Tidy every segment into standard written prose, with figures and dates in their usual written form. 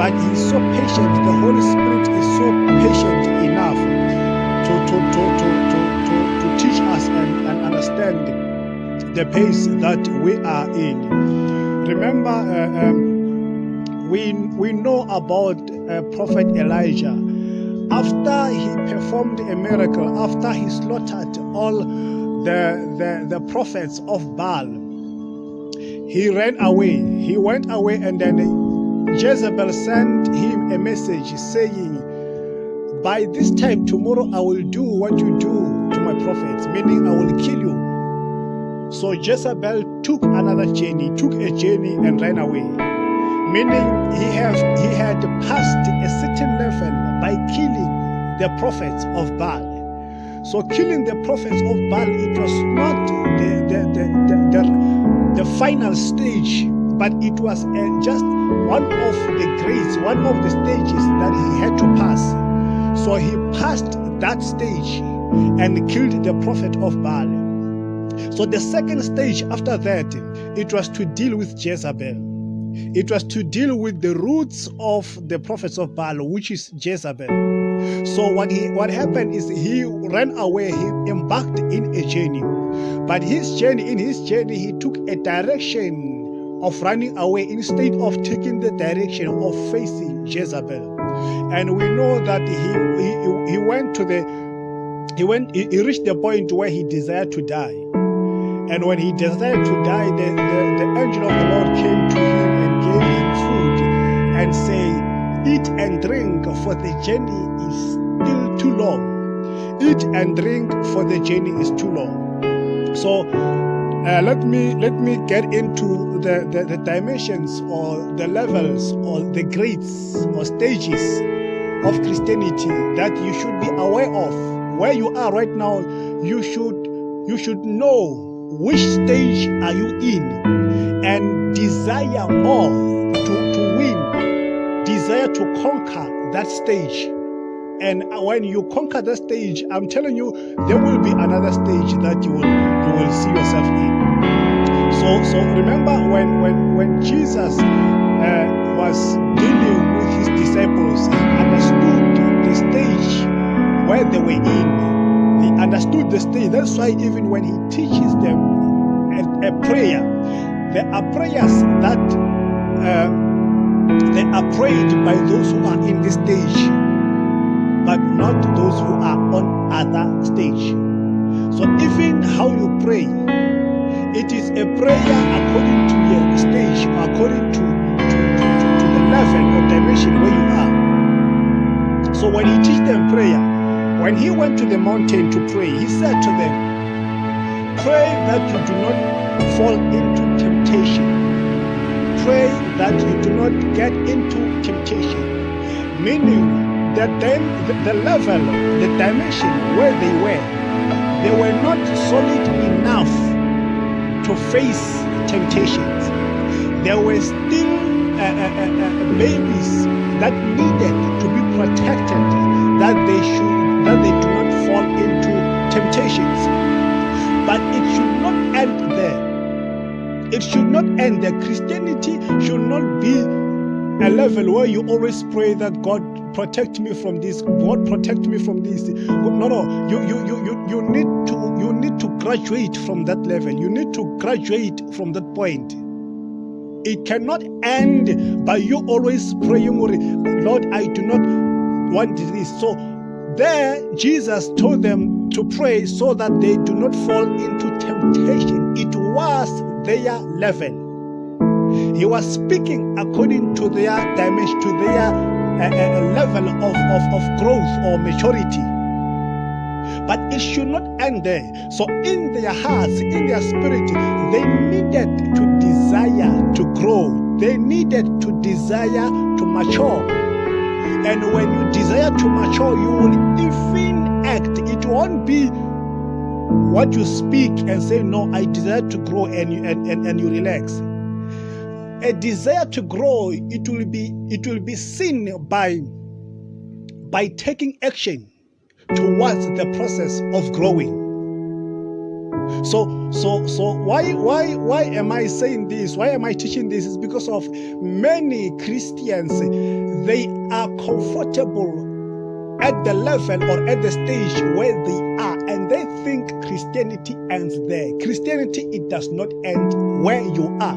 but he's so patient. The Holy Spirit is so patient enough to teach us and understand the pace that we are in. Remember, we know about Prophet Elijah. After he performed a miracle, after he slaughtered all the prophets of Baal, he ran away. He went away, and then Jezebel sent him a message saying, by this time tomorrow I will do what you do to my prophets, meaning I will kill you. So Jezebel took another journey, and ran away, meaning he had passed a certain level by killing the prophets of Baal. So killing the prophets of Baal, it was not the final stage, but it was just one of the grades, one of the stages that he had to pass. So he passed that stage and killed the prophet of Baal. So the second stage after that, it was to deal with Jezebel. It was to deal with the roots of the prophets of Baal, which is Jezebel. So what happened is he ran away, he embarked in a journey. But in his journey, he took a direction of running away instead of taking the direction of facing Jezebel. And we know that he reached the point where he desired to die. And when he desired to die, the angel of the Lord came to him and gave him food and said, eat and drink, for the journey is still too long. Eat and drink, for the journey is too long. So let me get into the dimensions or the levels or the grades or stages of Christianity that you should be aware of. Where you are right now, you should know which stage are you in and desire more to win, desire to conquer that stage. And when you conquer that stage, I'm telling you, there will be another stage that you will see yourself in. So remember when Jesus was dealing with his disciples, he understood the stage where they were in. He understood the stage. That's why even when he teaches them a prayer, there are prayers that they are prayed by those who are in this stage, but not those who are on other stage. So even how you pray, it is a prayer according to your stage, according to the level or dimension where you are. So when he teach them prayer, when he went to the mountain to pray, he said to them, pray that you do not fall into temptation. Pray that you do not get into temptation. Meaning that then the level, the dimension where they were not solid enough to face temptations. There were still babies that needed to be protected, that they do not fall into temptations. But it should not end there. It should not end there. Christianity should not be a level where you always pray that God protect me from this, God protect me from this. No. You need to graduate from that level. You need to graduate from that point. It cannot end by you always praying, Lord, I do not want this. So there, Jesus told them to pray so that they do not fall into temptation. It was their level. He was speaking according to their dimension, to their level of growth or maturity. But it should not end there. So in their hearts, in their spirit, they needed to desire to grow. They needed to desire to mature. And when you desire to mature, you will even act. It won't be what you speak and say, no, I desire to grow, and you relax. A desire to grow, it will be seen by taking action towards the process of growing. So why am I saying this? Why am I teaching this? It's because of many Christians, they are comfortable at the level or at the stage where they are, and they think Christianity ends there. Christianity, it does not end where you are.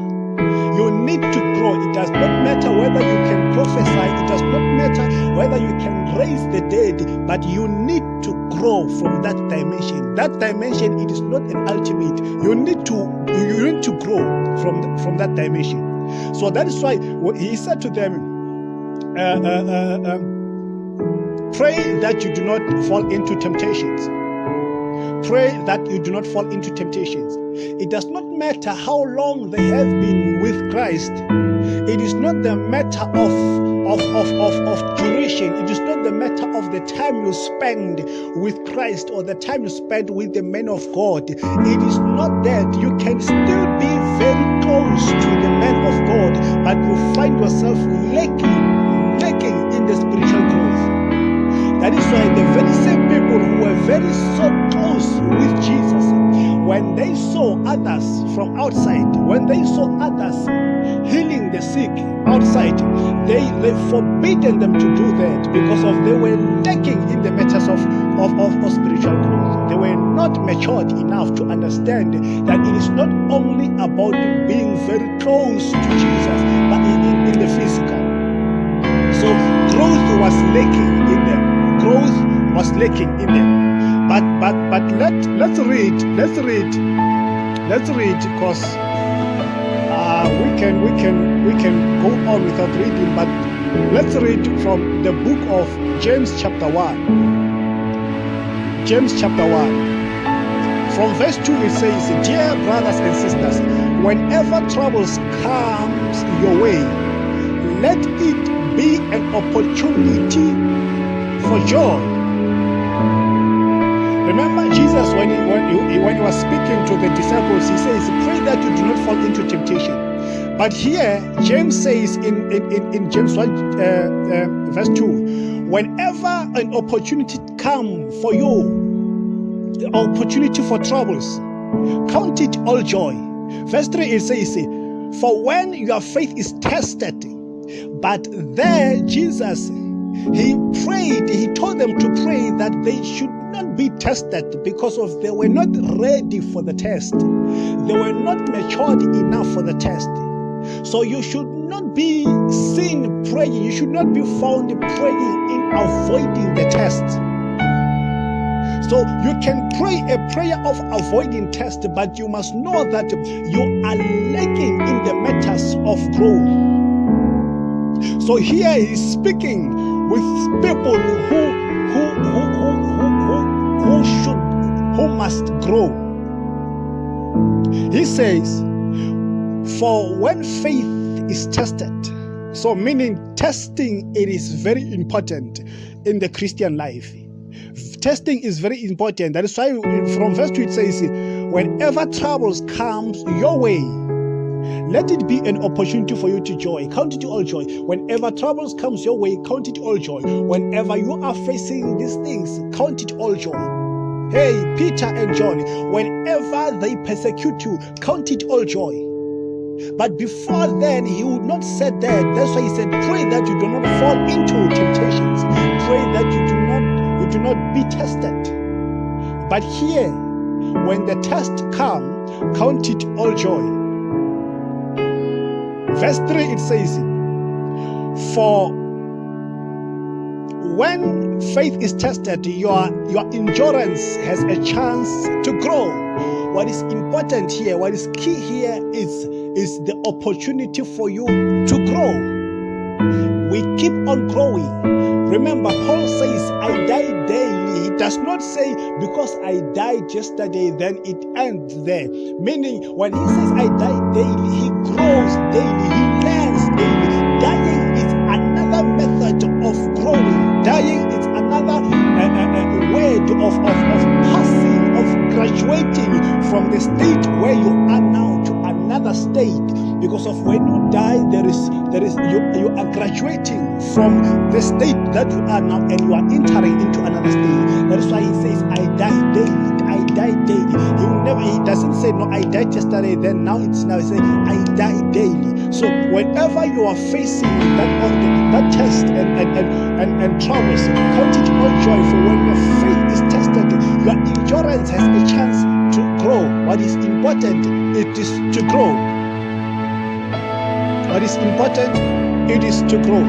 You need to grow. It does not matter whether you can prophesy. It does not matter whether you can raise the dead, but you need to grow from that dimension. That dimension, it is not an ultimate. You need to grow from that dimension. So that is why he said to them, pray that you do not fall into temptations. Pray that you do not fall into temptations. It does not matter how long they have been with Christ. It is not the matter of duration. It is not the matter of the time you spend with Christ or the time you spend with the men of God. It is not that. You can still be very close to the men of God, but you find yourself lacking in the spiritual growth. That is why the very same people who were very so close with Jesus, when they saw others from outside, when they saw others healing the sick outside, they forbidden them to do that because they were lacking in the matters of spiritual growth. They were not matured enough to understand that it is not only about being very close to Jesus, but in the physical. So growth was lacking in them. Growth was lacking in them. But let's read because we can go on without reading, but let's read from the book of James chapter 1. James chapter 1. From verse 2 it says, dear brothers and sisters, whenever troubles comes your way, let it be an opportunity for joy. Remember Jesus when he was speaking to the disciples, he says, pray that you do not fall into temptation. But here James says in James 1 verse 2, whenever an opportunity comes for you, the opportunity for troubles, count it all joy. Verse 3 it says, for when your faith is tested, but there Jesus, he told them to pray that they should not be tested because they were not ready for the test. They were not matured enough for the test. So you should not be seen praying. You should not be found praying in avoiding the test. So you can pray a prayer of avoiding test, but you must know that you are lacking in the matters of growth. So here he's speaking with people who must grow. He says, for when faith is tested, so meaning testing, it is very important in the Christian life. Testing is very important. That is why from verse 2 it says, whenever troubles comes your way, let it be an opportunity for you to joy. Count it all joy. Whenever troubles comes your way, count it all joy. Whenever you are facing these things, count it all joy. Hey, Peter and John, whenever they persecute you, count it all joy. But before then, he would not say that. That's why he said, pray that you do not fall into temptations. Pray that you do not be tested. But here, when the test comes, count it all joy. Verse 3 it says, for when faith is tested, your endurance has a chance to grow. What is important here, what is key here is the opportunity for you to grow. We keep on growing. Remember, Paul says, I die daily. He does not say, because I died yesterday, then it ends there. Meaning, when he says, I die daily, he grows daily, he learns daily. Dying is another method of growing. Dying is another word of passing, of graduating from the state where you are now to another state. Because of when you die, you are graduating from the state that you are now, and you are entering into another state. That is why he says, I die daily. I I die daily. He doesn't say, no, I died yesterday, then now it's now. He says, I die daily. So whenever you are facing that test and troubles, count it all joy, for when your faith is tested, your endurance has a chance to grow. What is important, it is to grow. What is important, it is to grow.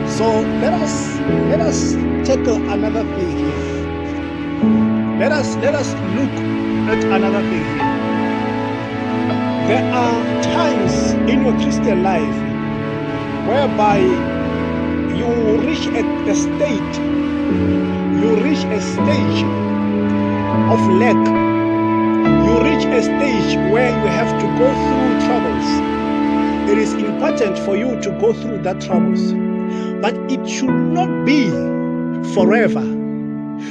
So let us tackle another thing here. Let us look at another thing here. There are times in your Christian life whereby you reach a stage of lack. You reach a stage where you have to go through troubles. It is important for you to go through that troubles, but it should not be forever.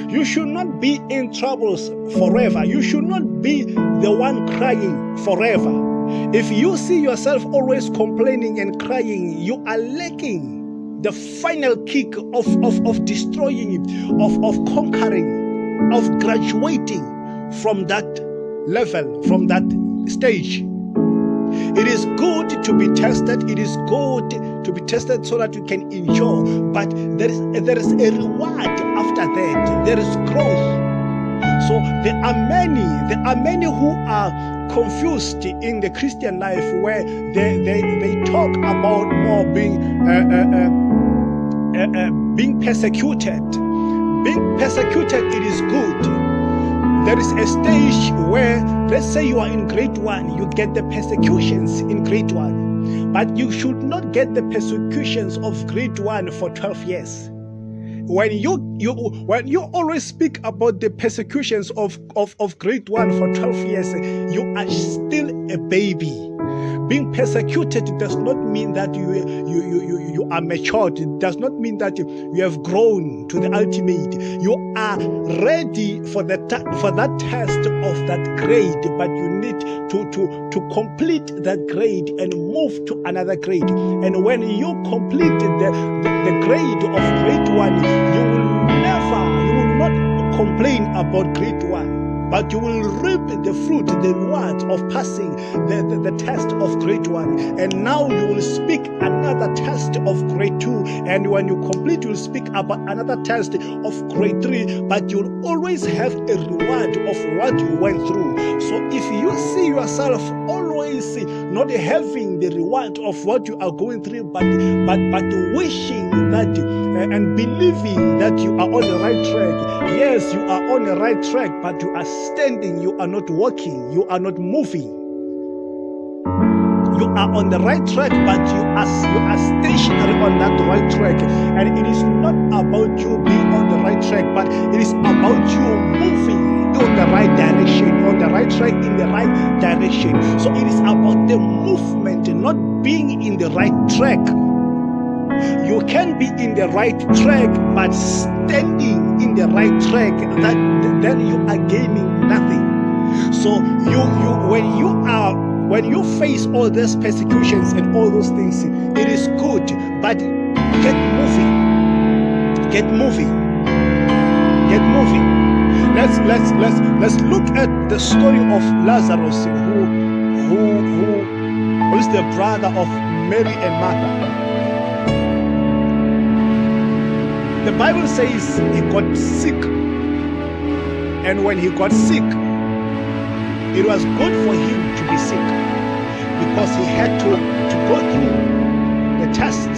You should not be in troubles forever. You should not be the one crying forever. If you see yourself always complaining and crying, you are lacking the final kick of destroying, of conquering, of graduating from that level, from that stage. It is good to be tested. It is good to be tested so that you can endure. But there is a reward after that. There is growth. So there are many who are confused in the Christian life, where they talk about more being persecuted. Being persecuted, it is good. There is a stage where, let's say you are in grade 1, you get the persecutions in grade 1, but you should not get the persecutions of grade 1 for 12 years. When you always speak about the persecutions of grade 1 for 12 years, you are still a baby. Being persecuted does not mean that you are matured. It does not mean that you have grown to the ultimate. You are ready for that test of that grade, but you need to complete that grade and move to another grade. And when you complete the grade of grade 1, you will not complain about grade 1. But you will reap the fruit, the rewards of passing the test of grade 1. And now you will speak another test of grade 2. And when you complete, you will speak about another test of grade 3. But you will always have a reward of what you went through. So if you see yourself always not having the reward of what you are going through, but wishing that and believing that you are on the right track. Yes, you are on the right track, but you are standing, you are not walking, you are not moving. You are on the right track, but you are stationary on that right track. And it is not about you being on the right track, but it is about you moving on the right direction, on the right track, in the right direction. So it is about the movement, not being in the right track. You can be in the right track, but standing in the right track, then you are gaining nothing. So when you face all these persecutions and all those things, it is good, but get moving. Let's look at the story of Lazarus, who is the brother of Mary and Martha. The Bible says he got sick, and when he got sick, it was good for him to be sick, because he had to go through the test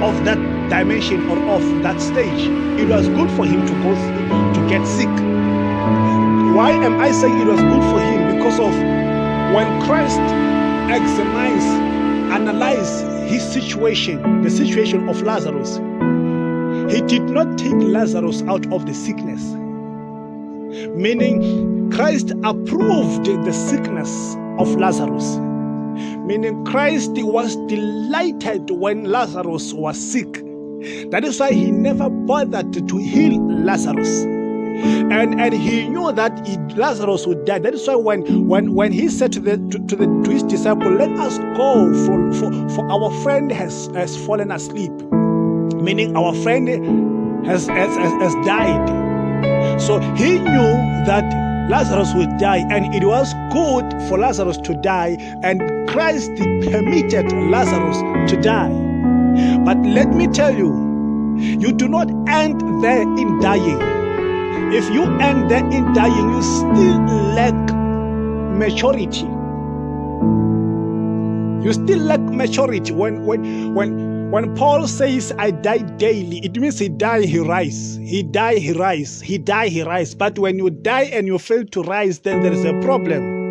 of that dimension or of that stage. It was good for him to go through, to get sick. Why am I saying it was good for him? Because of when Christ analyzed his situation, the situation of Lazarus, he did not take Lazarus out of the sickness. Meaning, Christ approved the sickness of Lazarus. Meaning, Christ was delighted when Lazarus was sick. That is why he never bothered to heal Lazarus. And he knew that Lazarus would die. That is why when he said to his disciple, let us go, for our friend has fallen asleep. Meaning our friend has died. So he knew that Lazarus would die, and it was good for Lazarus to die, and Christ permitted Lazarus to die. But let me tell you, you do not end there in dying. If you end there in dying, you still lack maturity. You still lack maturity. When Paul says, I die daily, it means he die, he rise. He die, he rise. He die, he rise. But when you die and you fail to rise, then there is a problem.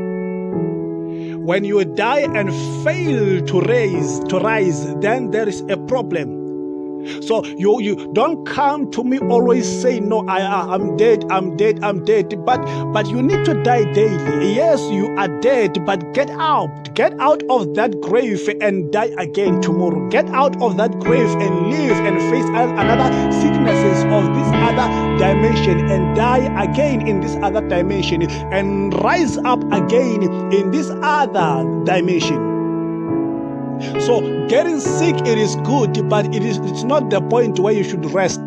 When you die and fail to rise, then there is a problem. So you don't come to me always say, no, I'm dead. But you need to die daily. Yes, you are dead, but get out of that grave and die again tomorrow. Get out of that grave and live and face another sicknesses of this other dimension and die again in this other dimension and rise up again in this other dimension. So getting sick, it is good, but it's not the point where you should rest.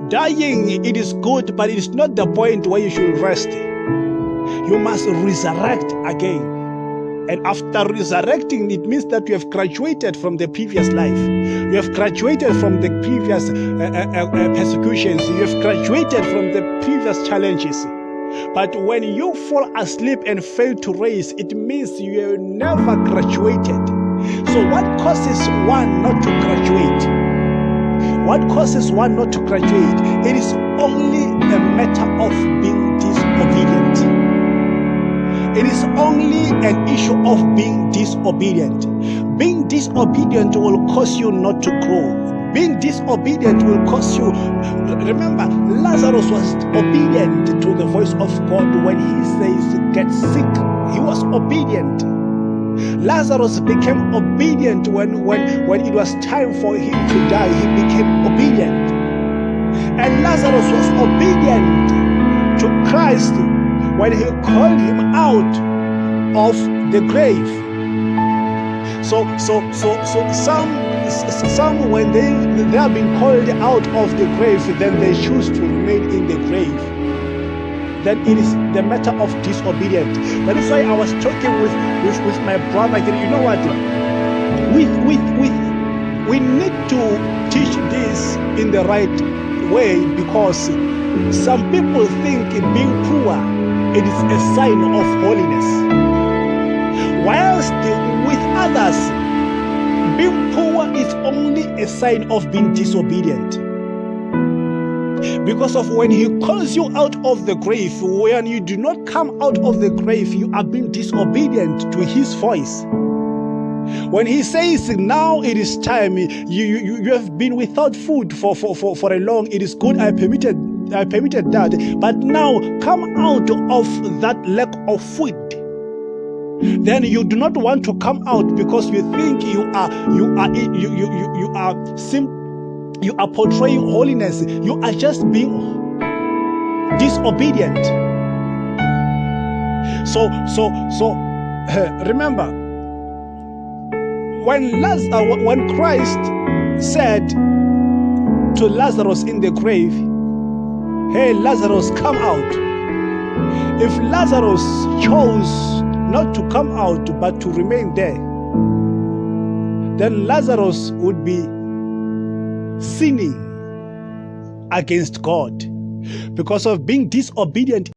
Dying, it is good, but it is not the point where you should rest. You must resurrect again. And after resurrecting, it means that you have graduated from the previous life. You have graduated from the previous persecutions. You have graduated from the previous challenges. But when you fall asleep and fail to rise, it means you have never graduated. So what causes one not to graduate? What causes one not to graduate? It is only a matter of being disobedient. It is only an issue of being disobedient. Being disobedient will cause you not to grow. Being disobedient will cause you. Remember, Lazarus was obedient to the voice of God when he says, get sick. He was obedient. Lazarus became obedient when it was time for him to die. He became obedient. And Lazarus was obedient to Christ when he called him out of the grave. So some when they have been called out of the grave, then they choose to remain in the grave. Then it is the matter of disobedience. That is why I was talking with my brother here. You know what? We need to teach this in the right way, because some people think being poor, it is a sign of holiness. Whilst with others, being poor is only a sign of being disobedient. Because of when he calls you out of the grave, when you do not come out of the grave, you are being disobedient to his voice. When he says, now it is time, you have been without food for a long, it is good, I permitted that, but now come out of that lack of food. Then you do not want to come out because you think you are portraying holiness. You are just being disobedient. So remember, when Christ said to Lazarus in the grave, hey Lazarus, come out. If Lazarus chose not to come out but to remain there, then Lazarus would be sinning against God because of being disobedient.